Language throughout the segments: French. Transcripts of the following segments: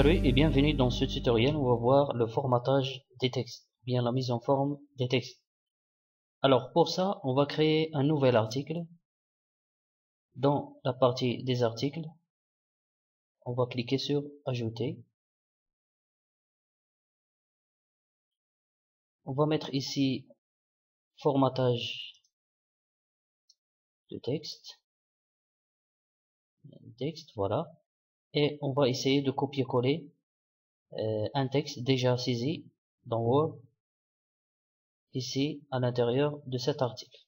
Salut et bienvenue dans ce tutoriel où on va voir le formatage des textes, bien la mise en forme des textes. Alors pour ça, on va créer un nouvel article. Dans la partie des articles, on va cliquer sur Ajouter. On va mettre ici formatage de texte. Voilà. Et on va essayer de copier-coller un texte déjà saisi dans Word ici à l'intérieur de cet article.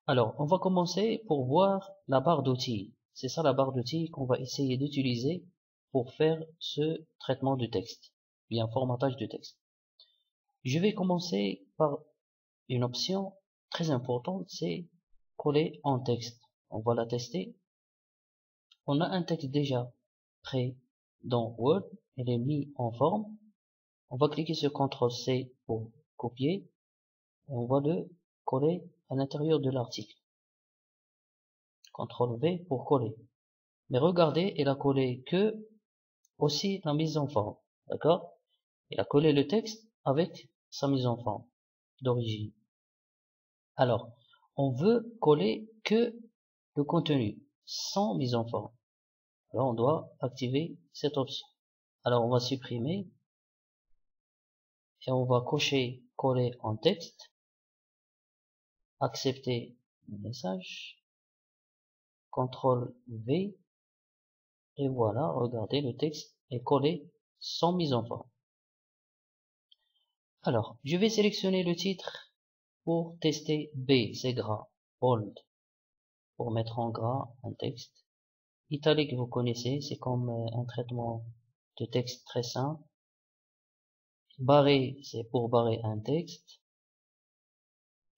Alors, on va commencer pour voir la barre d'outils. C'est ça la barre d'outils qu'on va essayer d'utiliser pour faire ce traitement de texte, bien formatage de texte. Je vais commencer par une option très importante, c'est coller en texte. On va la tester. On a un texte déjà prêt dans Word, il est mis en forme. On va cliquer sur CTRL-C pour copier. Et on va le coller à l'intérieur de l'article. CTRL-V pour coller. Mais regardez, il a collé que aussi la mise en forme. D'accord? Il a collé le texte avec sa mise en forme d'origine. Alors, on veut coller que le contenu sans mise en forme. Alors, on doit activer cette option. Alors, on va supprimer et on va cocher coller en texte, accepter le message, CTRL-V, et voilà, regardez, le texte est collé sans mise en forme. Alors, je vais sélectionner le titre pour tester B, c'est gras, bold, pour mettre en gras un texte. Italique, vous connaissez, c'est comme un traitement de texte très simple. Barré, c'est pour barrer un texte.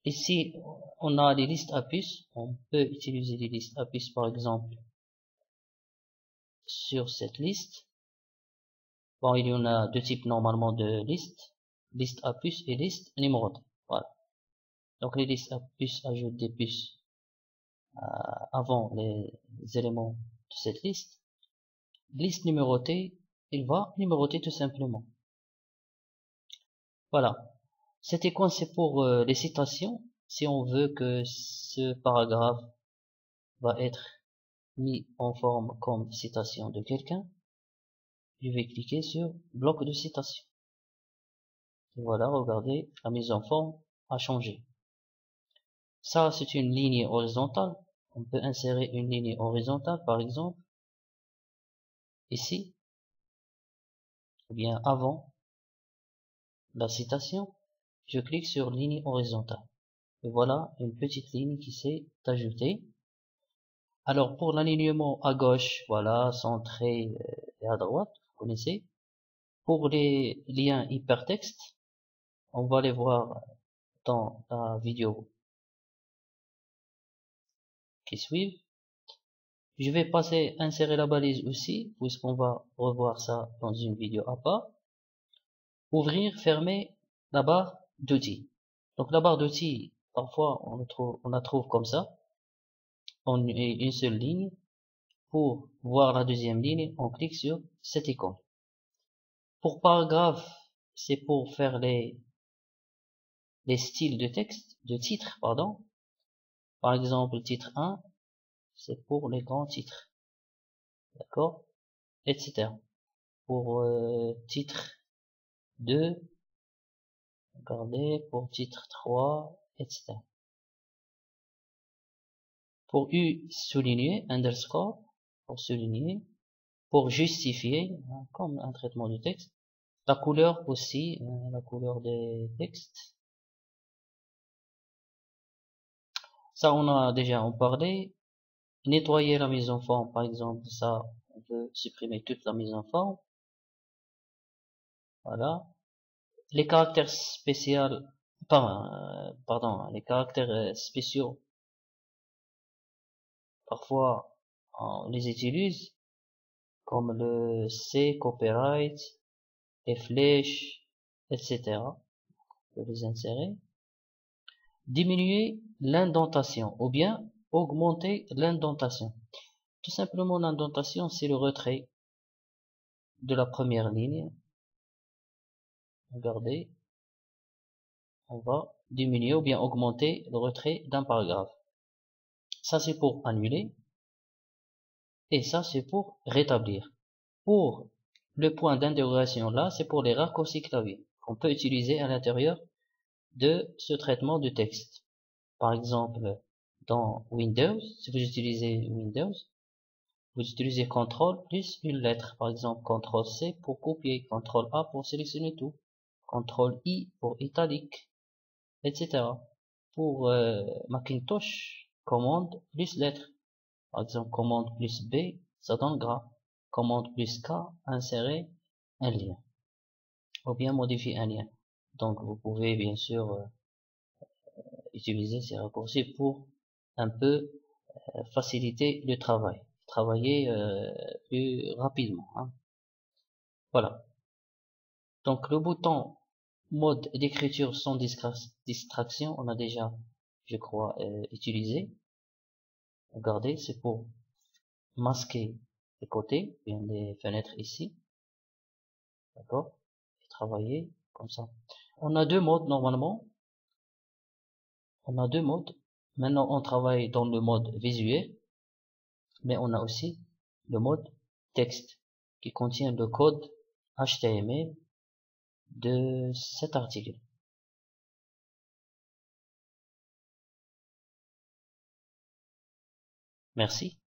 Ici, on a les listes à puces. On peut utiliser les listes à puces, par exemple, sur cette liste. Bon, il y en a deux types normalement de listes. Liste à puces et liste numérotée. Voilà. Donc, les listes à puces ajoutent des puces avant les éléments de cette liste. Liste numérotée, il va numéroter tout simplement. Voilà. C'était quoi? C'est pour les citations. Si on veut que ce paragraphe va être mis en forme comme citation de quelqu'un, je vais cliquer sur bloc de citation. Et voilà, regardez, la mise en forme a changé. Ça, c'est une ligne horizontale. On peut insérer une ligne horizontale, par exemple, ici, ou bien avant la citation, je clique sur ligne horizontale. Et voilà une petite ligne qui s'est ajoutée. Alors pour l'alignement à gauche, voilà, centré et à droite, vous connaissez. Pour les liens hypertextes, on va les voir dans la vidéo qui suit. Je vais passer insérer la balise aussi, puisqu'on va revoir ça dans une vidéo à part. Ouvrir, fermer la barre d'outils. Donc la barre d'outils, parfois on la trouve comme ça, en une seule ligne. Pour voir la deuxième ligne, on clique sur cette icône. Pour paragraphe, c'est pour faire les styles de texte, de titre, pardon. Par exemple, titre 1, c'est pour les grands titres. D'accord? Etc. Pour titre 2, regardez, pour titre 3, etc. Pour U souligner, underscore, pour souligner, pour justifier, comme un traitement de texte. La couleur aussi, la couleur des textes. Ça, on a déjà en parlé. Nettoyer la mise en forme, par exemple, ça, on peut supprimer toute la mise en forme. Voilà. Les caractères spéciaux, pardon, les caractères spéciaux, parfois, on les utilise, comme le C, copyright, les flèches, etc. On peut les insérer. Diminuer l'indentation, ou bien augmenter l'indentation. Tout simplement, l'indentation, c'est le retrait de la première ligne. Regardez, on va diminuer ou bien augmenter le retrait d'un paragraphe. Ça c'est pour annuler et ça c'est pour rétablir. Pour le point d'interrogation là, c'est pour les raccourcis clavier qu'on peut utiliser à l'intérieur de ce traitement de texte. Par exemple, dans Windows, si vous utilisez Windows, vous utilisez CTRL plus une lettre. Par exemple, CTRL C pour copier, CTRL A pour sélectionner tout, CTRL I pour italique, etc. Pour Macintosh, commande plus lettre. Par exemple, commande plus B, ça donne gras. Commande plus K, insérer un lien. Ou bien modifier un lien. Donc, vous pouvez bien sûr utiliser ces raccourcis pour un peu faciliter le travail. Travailler plus rapidement. Hein. Voilà. Donc, le bouton mode d'écriture sans distraction, on a déjà, je crois, utilisé. Regardez, c'est pour masquer les côtés, bien les fenêtres ici. D'accord? Et travailler comme ça. On a deux modes normalement. On a deux modes. Maintenant, on travaille dans le mode visuel, mais on a aussi le mode texte qui contient le code HTML de cet article. Merci.